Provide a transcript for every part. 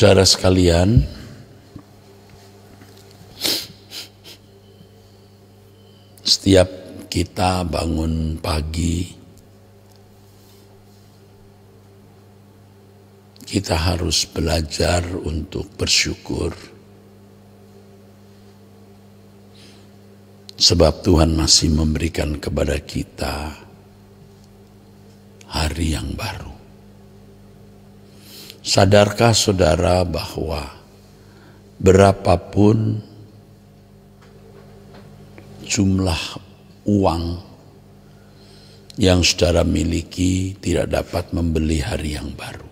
Saudara sekalian, setiap kita bangun pagi, kita harus belajar untuk bersyukur. Sebab Tuhan masih memberikan kepada kita hari yang baru. Sadarkah saudara bahwa berapapun jumlah uang yang saudara miliki tidak dapat membeli hari yang baru.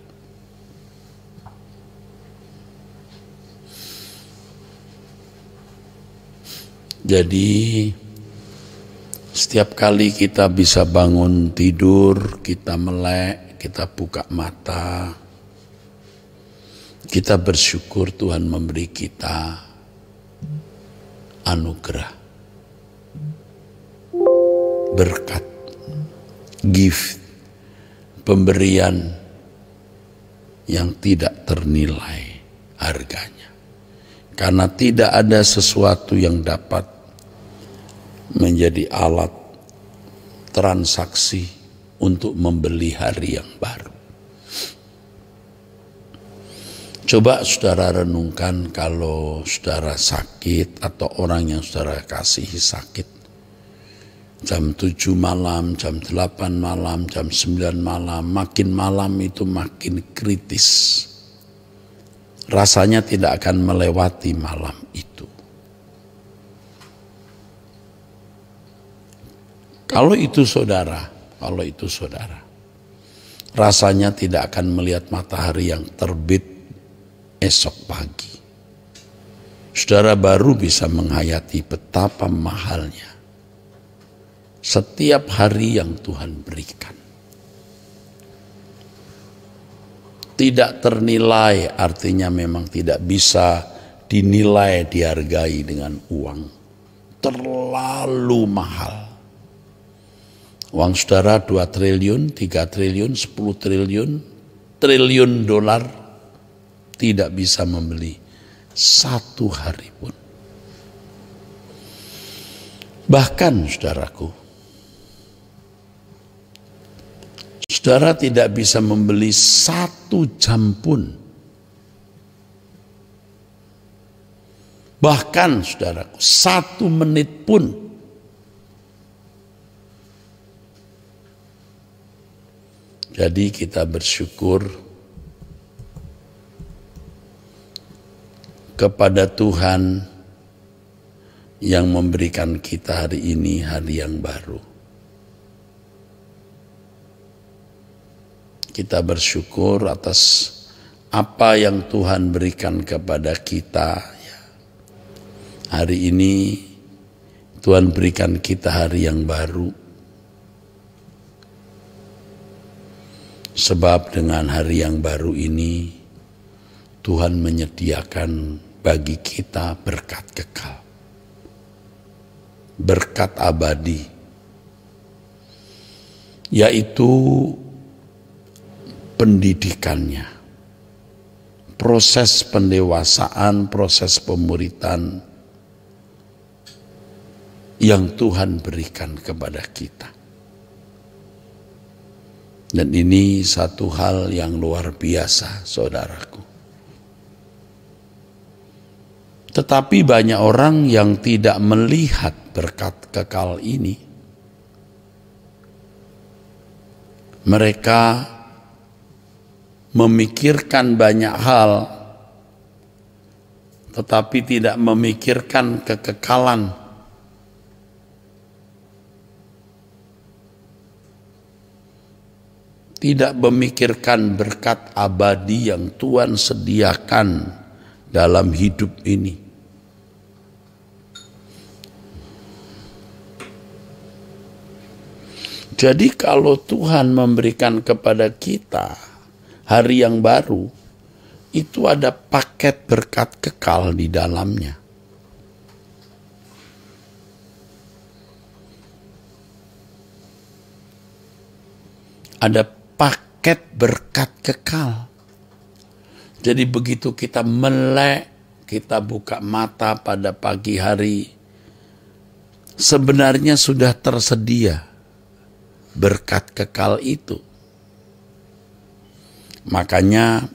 Jadi setiap kali kita bisa bangun tidur, kita melek, kita buka mata, kita bersyukur Tuhan memberi kita anugerah, berkat, gift, pemberian yang tidak ternilai harganya. Karena tidak ada sesuatu yang dapat menjadi alat transaksi untuk membeli hari yang baru. Coba saudara renungkan kalau saudara sakit atau orang yang saudara kasihi sakit. Jam 7 malam, jam 8 malam, jam 9 malam, makin malam itu makin kritis. Rasanya tidak akan melewati malam itu. Kalau itu saudara, rasanya tidak akan melihat matahari yang terbit esok pagi. Saudara baru bisa menghayati betapa mahalnya setiap hari yang Tuhan berikan. Tidak ternilai artinya memang tidak bisa dinilai, dihargai dengan uang. Terlalu mahal. Uang saudara 2 triliun, 3 triliun, 10 triliun dolar tidak bisa membeli satu hari pun. Bahkan saudaraku, saudara tidak bisa membeli 1 jam pun. Bahkan saudaraku, 1 menit pun. Jadi kita bersyukur kepada Tuhan yang memberikan kita hari ini hari yang baru. Kita bersyukur atas apa yang Tuhan berikan kepada kita. Hari ini Tuhan berikan kita hari yang baru. Sebab dengan hari yang baru ini Tuhan menyediakan bagi kita berkat kekal. Berkat abadi. Yaitu pendidikannya, proses pendewasaan, proses pemuritan yang Tuhan berikan kepada kita. Dan ini satu hal yang luar biasa, saudaraku. Tetapi banyak orang yang tidak melihat berkat kekal ini. Mereka memikirkan banyak hal, tetapi tidak memikirkan kekekalan. Tidak memikirkan berkat abadi yang Tuhan sediakan dalam hidup ini. Jadi kalau Tuhan memberikan kepada kita hari yang baru, itu ada paket berkat kekal di dalamnya. Ada paket berkat kekal. Jadi begitu kita melek, kita buka mata pada pagi hari, sebenarnya sudah tersedia berkat kekal itu. Makanya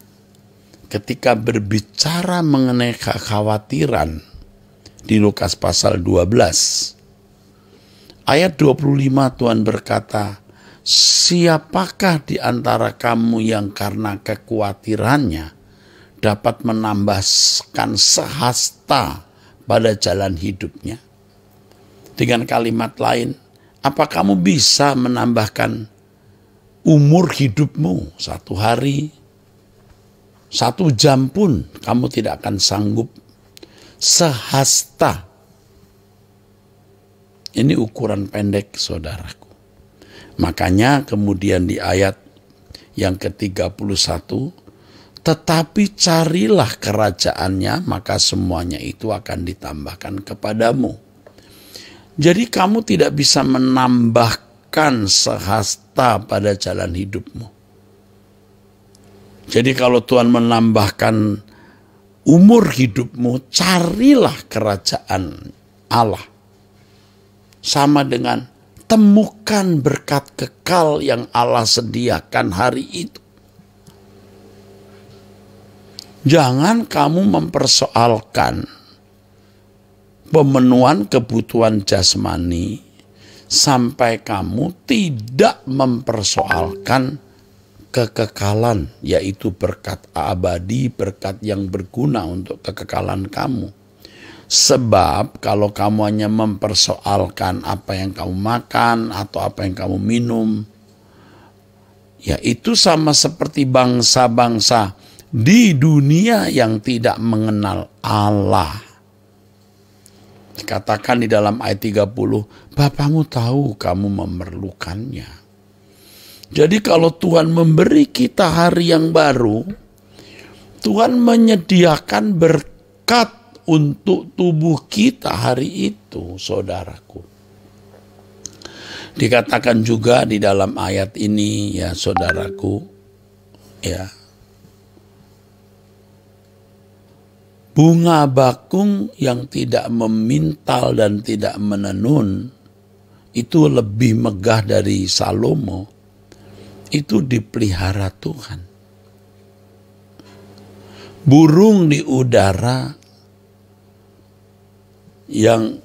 ketika berbicara mengenai kekhawatiran di Lukas pasal 12, ayat 25 Tuhan berkata, siapakah di antara kamu yang karena kekhawatirannya dapat menambahkan sehasta pada jalan hidupnya? Dengan kalimat lain, apa kamu bisa menambahkan umur hidupmu 1 hari, 1 jam pun kamu tidak akan sanggup sehasta. Ini ukuran pendek, saudaraku. Makanya kemudian di ayat yang ke-31, tetapi carilah kerajaannya, maka semuanya itu akan ditambahkan kepadamu. Jadi kamu tidak bisa menambahkan sehasta pada jalan hidupmu. Jadi kalau Tuhan menambahkan umur hidupmu, carilah kerajaan Allah. Sama dengan temukan berkat kekal yang Allah sediakan hari itu. Jangan kamu mempersoalkan pemenuhan kebutuhan jasmani sampai kamu tidak mempersoalkan kekekalan, yaitu berkat abadi, berkat yang berguna untuk kekekalan kamu. Sebab kalau kamu hanya mempersoalkan apa yang kamu makan atau apa yang kamu minum, ya itu sama seperti bangsa-bangsa di dunia yang tidak mengenal Allah. Dikatakan di dalam ayat 30, Bapamu tahu kamu memerlukannya. Jadi kalau Tuhan memberi kita hari yang baru, Tuhan menyediakan berkat untuk tubuh kita hari itu, saudaraku. Dikatakan juga di dalam ayat ini, ya saudaraku, ya, bunga bakung yang tidak memintal dan tidak menenun itu lebih megah dari Salomo. Itu dipelihara Tuhan. Burung di udara yang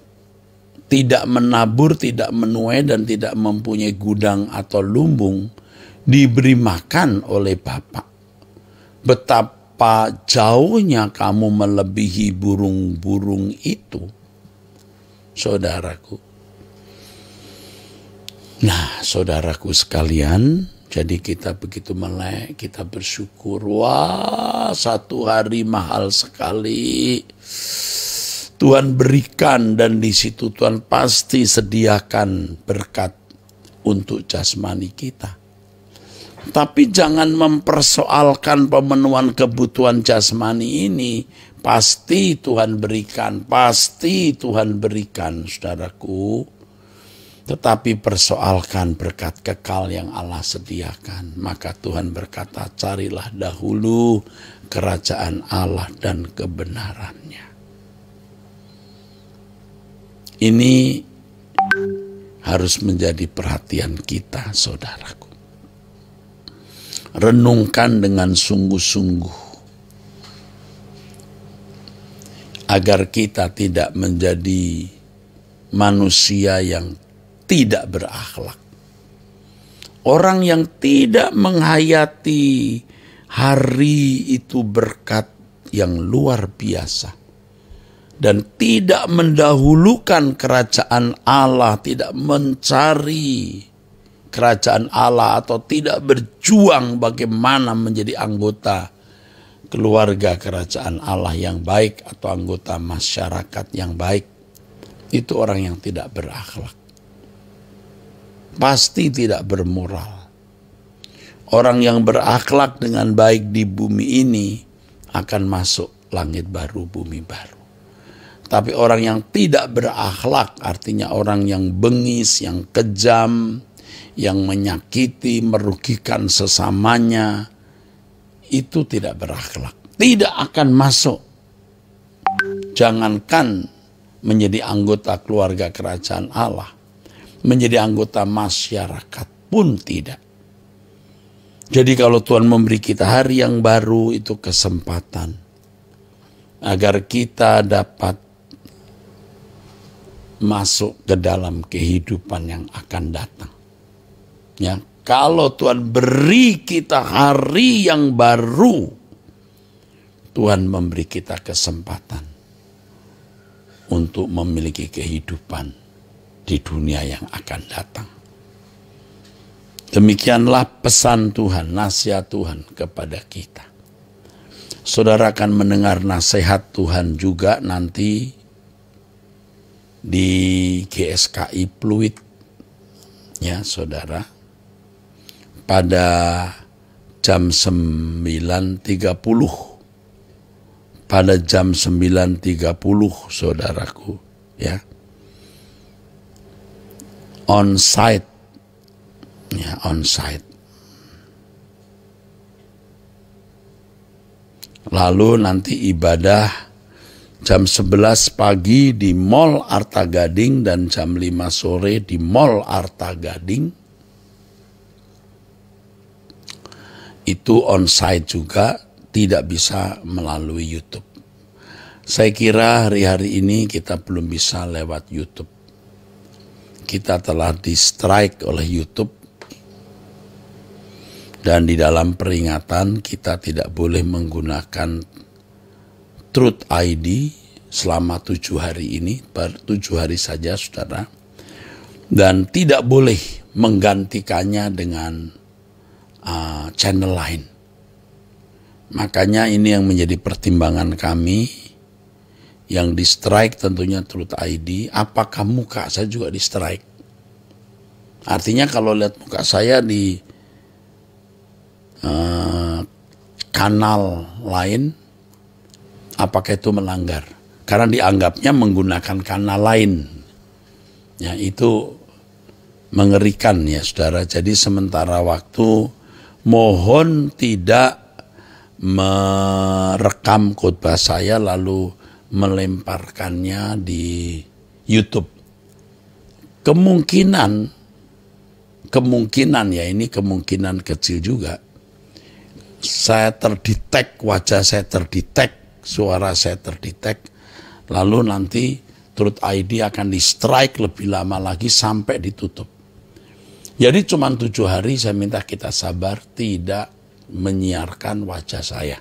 tidak menabur, tidak menuai, dan tidak mempunyai gudang atau lumbung, diberi makan oleh Bapa. Betapa jauhnya kamu melebihi burung-burung itu, saudaraku. Nah, saudaraku sekalian, jadi kita begitu melek, kita bersyukur. Wah, 1 hari mahal sekali. Tuhan berikan, dan di situ Tuhan pasti sediakan berkat untuk jasmani kita. Tapi jangan mempersoalkan pemenuhan kebutuhan jasmani ini. Pasti Tuhan berikan, pasti Tuhan berikan, saudaraku. Tetapi persoalkan berkat kekal yang Allah sediakan. Maka Tuhan berkata, carilah dahulu kerajaan Allah dan kebenarannya. Ini harus menjadi perhatian kita, saudaraku. Renungkan dengan sungguh-sungguh agar kita tidak menjadi manusia yang tidak berakhlak. Orang yang tidak menghayati hari itu berkat yang luar biasa. Dan tidak mendahulukan kerajaan Allah, tidak mencari kerajaan Allah, atau tidak berjuang bagaimana menjadi anggota keluarga kerajaan Allah yang baik atau anggota masyarakat yang baik. Itu orang yang tidak berakhlak. Pasti tidak bermoral. Orang yang berakhlak dengan baik di bumi ini akan masuk langit baru, bumi baru. Tapi orang yang tidak berakhlak, artinya orang yang bengis, yang kejam, yang menyakiti, merugikan sesamanya, itu tidak berakhlak. tidak akan masuk. Jangankan menjadi anggota keluarga kerajaan Allah, menjadi anggota masyarakat pun tidak. Jadi kalau Tuhan memberi kita hari yang baru, itu kesempatan agar kita dapat masuk ke dalam kehidupan yang akan datang. Ya, kalau Tuhan beri kita hari yang baru, Tuhan memberi kita kesempatan untuk memiliki kehidupan di dunia yang akan datang. Demikianlah pesan Tuhan, nasihat Tuhan kepada kita. Saudara akan mendengar nasihat Tuhan juga nanti di GSKI Pluit, ya saudara, pada jam 9.30. Pada jam 9.30, saudaraku, ya, on site, ya, on site. Lalu nanti ibadah jam 11 pagi di Mall Arta Gading dan jam 5 sore di Mall Arta Gading. Itu on site juga, tidak bisa melalui YouTube. Saya kira hari-hari ini kita belum bisa lewat YouTube. Kita telah di-strike oleh YouTube. Dan di dalam peringatan kita tidak boleh menggunakan Truth ID selama 7 hari ini, 7 hari saja saudara. Dan tidak boleh menggantikannya dengan channel lain. Makanya ini yang menjadi pertimbangan kami, yang di strike tentunya Truth ID. Apakah muka saya juga di strike? Artinya kalau lihat muka saya di kanal lain, apakah itu melanggar? Karena dianggapnya menggunakan kanal lain. Ya, itu mengerikan ya saudara. Jadi sementara waktu mohon tidak merekam khotbah saya lalu melemparkannya di YouTube. Kemungkinan ya, ini kemungkinan kecil juga, saya terdetek, wajah saya terdetek, suara saya terdetek, lalu nanti Truth ID akan di strike lebih lama lagi sampai ditutup. Jadi cuma 7 hari, saya minta kita sabar, tidak menyiarkan wajah saya.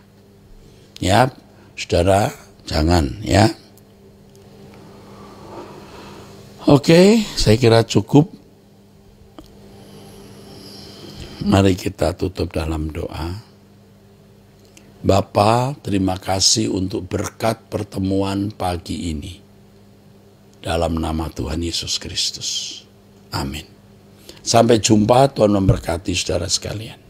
Ya, saudara, jangan ya. Oke, saya kira cukup. Mari kita tutup dalam doa. Bapa, terima kasih untuk berkat pertemuan pagi ini. Dalam nama Tuhan Yesus Kristus. Amin. Sampai jumpa, Tuhan memberkati saudara sekalian.